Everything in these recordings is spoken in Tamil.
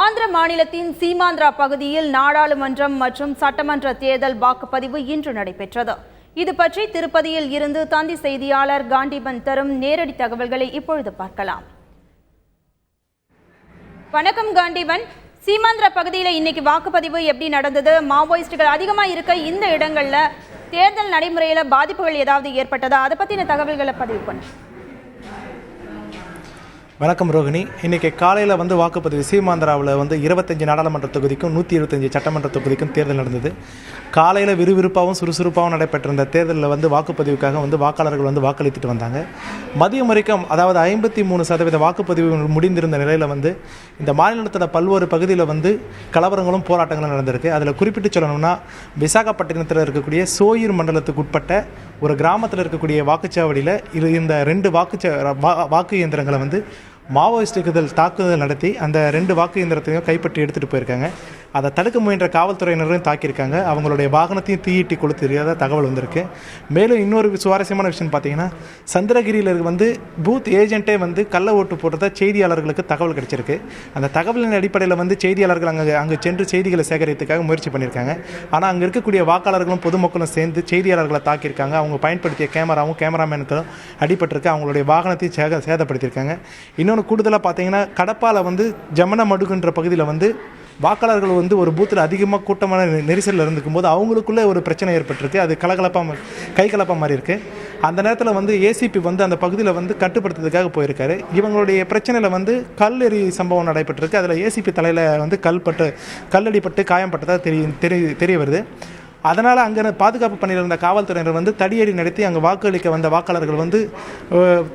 ஆந்திர மாநிலத்தின் சீமாந்திரா பகுதியில் நாடாளுமன்றம் மற்றும் சட்டமன்ற தேர்தல் வாக்குப்பதிவு இன்று நடைபெற்றது. இது பற்றி திருப்பதியில் இருந்து தந்தி செய்தியாளர் காண்டிபன் தரும் நேரடி தகவல்களை இப்பொழுது பார்க்கலாம். வணக்கம் காண்டிபன். சீமாந்திரா பகுதியில் இன்னைக்கு வாக்குப்பதிவு எப்படி நடந்தது? மாவோயிஸ்டுகள் அதிகமாக இருக்க இந்த இடங்கள்ல தேர்தல் நடைமுறையில் பாதிப்புகள் ஏதாவது ஏற்பட்டதா? அதை பற்றின தகவல்களை பதிவு பண்ணு. வணக்கம் ரோகிணி. இன்றைக்கி காலையில் வாக்குப்பதிவு சீமாந்திராவில் 25 நாடாளுமன்ற தொகுதிக்கும் 125 சட்டமன்ற தொகுதிக்கும் தேர்தல் நடந்தது. காலையில் விறுவிறுப்பாகவும் சுறுசுறுப்பாகவும் நடைபெற்றிருந்த தேர்தலில் வாக்குப்பதிவுக்காக வாக்காளர்கள் வாக்களித்துட்டு வந்தாங்க. மதியம் வரைக்கும், அதாவது 53% வாக்குப்பதிவு முடிந்திருந்த நிலையில் இந்த மாநிலத்தோட பல்வேறு பகுதியில் கலவரங்களும் போராட்டங்களும் நடந்திருக்கு. அதில் குறிப்பிட்டு சொல்லணும்னா, விசாகப்பட்டினத்தில் இருக்கக்கூடிய சோயூர் மண்டலத்துக்கு உட்பட்ட ஒரு கிராமத்தில் இருக்கக்கூடிய வாக்குச்சாவடியில் இந்த 2 வாக்கு இயந்திரங்களை மாவோயிஸ்டுகள் தாக்குதல் நடத்தி அந்த 2 வாக்கு இயந்திரத்தையும் கைப்பற்றி எடுத்துகிட்டு போயிருக்காங்க. அதை தடுக்க முயன்ற காவல்துறையினரையும் தாக்கியிருக்காங்க. அவங்களுடைய வாகனத்தையும் தீயிட்டி கொளுத்திருக்கிறதா தகவல் வந்திருக்கு. மேலும் இன்னொரு சுவாரஸ்யமான விஷயம் பார்த்தீங்கன்னா, சந்திரகிரியில் பூத் ஏஜென்ட்டே கள்ள ஓட்டு போட்டதா செய்தியாளர்களுக்கு தகவல் கிடைச்சிருக்கு. அந்த தகவலின் அடிப்படையில் செய்தியாளர்கள் அங்கே சென்று செய்திகளை சேகரித்துக்காக முயற்சி பண்ணியிருக்காங்க. ஆனால் அங்கே இருக்கக்கூடிய வாக்காளர்களும் பொதுமக்களும் சேர்ந்து செய்தியாளர்களை தாக்கியிருக்காங்க. அவங்க பயன்படுத்திய கேமராமேனுக்களும் அடிபட்டிருக்கு. அவங்களுடைய வாகனத்தையும் சேதப்படுத்தியிருக்காங்க. இன்னொன்று கூடுதலாக பார்த்தீங்கன்னா, கடப்பாவில் ஜமன மடுகுன்ற பகுதியில் வாக்காளர்கள் ஒரு பூத்தில் அதிகமாக கூட்டமான நெரிசலில் இருந்துக்கும் போது அவங்களுக்குள்ளே ஒரு பிரச்சனை ஏற்பட்டிருக்கு. அது கைகலப்பாக மாதிரி இருக்குது. அந்த நேரத்தில் ஏசிபி அந்த பகுதியில் கட்டுப்படுத்துறதுக்காக போயிருக்காரு. இவங்களுடைய பிரச்சனையில் கல்லெறி சம்பவம் நடைபெற்றிருக்கு. அதில் ஏசிபி தலையில் கல்லடிப்பட்டு காயம்பட்டதாக தெரிய வருது. அதனால் அங்கே பாதுகாப்பு பணியில் இருந்த காவல்துறையினர் தடியடி நடத்தி அங்கே வாக்களிக்க வந்த வாக்காளர்கள்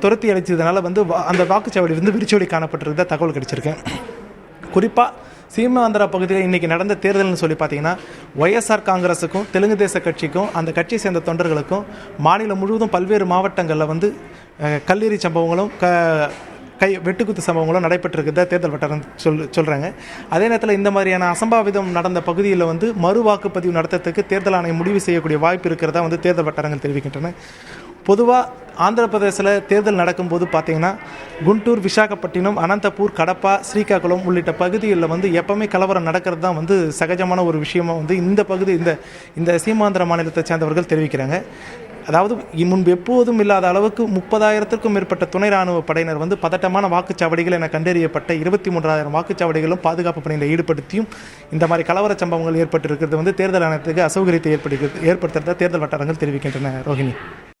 துரத்தி அடித்ததுனால அந்த வாக்குச்சாவடி விரிச்சோடி காணப்பட்டிருந்த தகவல் கிடைச்சிருக்கேன். குறிப்பாக சீமாந்திரா பகுதியில் இன்றைக்கி நடந்த தேர்தல்னு சொல்லி பார்த்தீங்கன்னா, ஒய்எஸ்ஆர் காங்கிரஸுக்கும் தெலுங்கு தேச கட்சிக்கும் அந்த கட்சியை சேர்ந்த தொண்டர்களுக்கும் மாநிலம் முழுவதும் பல்வேறு மாவட்டங்களில் கல்லெறி சம்பவங்களும் வெட்டுக்குத்து சம்பவங்களும் நடைபெற்றிருக்கிறத தேர்தல் வட்டாரம் சொல்கிறாங்க. அதே நேரத்தில் இந்த மாதிரியான அசம்பாவிதம் நடந்த பகுதியில் மறு வாக்குப்பதிவு நடத்துறதுக்கு தேர்தல் ஆணையம் முடிவு செய்யக்கூடிய வாய்ப்பு இருக்கிறதா தேர்தல் வட்டாரங்கள் தெரிவிக்கின்றன. பொதுவாக ஆந்திர பிரதேசில் தேர்தல் நடக்கும்போது பார்த்தீங்கன்னா, குண்டூர், விசாகப்பட்டினம், அனந்தபூர், கடப்பா, ஸ்ரீகாகுளம் உள்ளிட்ட பகுதிகளில் எப்போவுமே கலவரம் நடக்கிறது தான் சகஜமான ஒரு விஷயமாக இந்த பகுதி இந்த சீமாந்திர மாநிலத்தை சேர்ந்தவர்கள் தெரிவிக்கிறாங்க. அதாவது முன்பு எப்போதும் இல்லாத அளவுக்கு 30,000க்கும் மேற்பட்ட துணை ராணுவ படையினர் பதட்டமான வாக்குச்சாவடிகள் என கண்டறியப்பட்ட 23,000 வாக்குச்சாவடிகளும் பாதுகாப்பு பணியில் ஈடுபடுத்தியும் இந்த மாதிரி கலவர சம்பவங்கள் ஏற்பட்டிருக்கிறது தேர்தல் ஆணையத்துக்கு அசௌகரியத்தை ஏற்படுத்துறதா தேர்தல் வட்டாரங்கள் தெரிவிக்கின்றன. ரோஹிணி.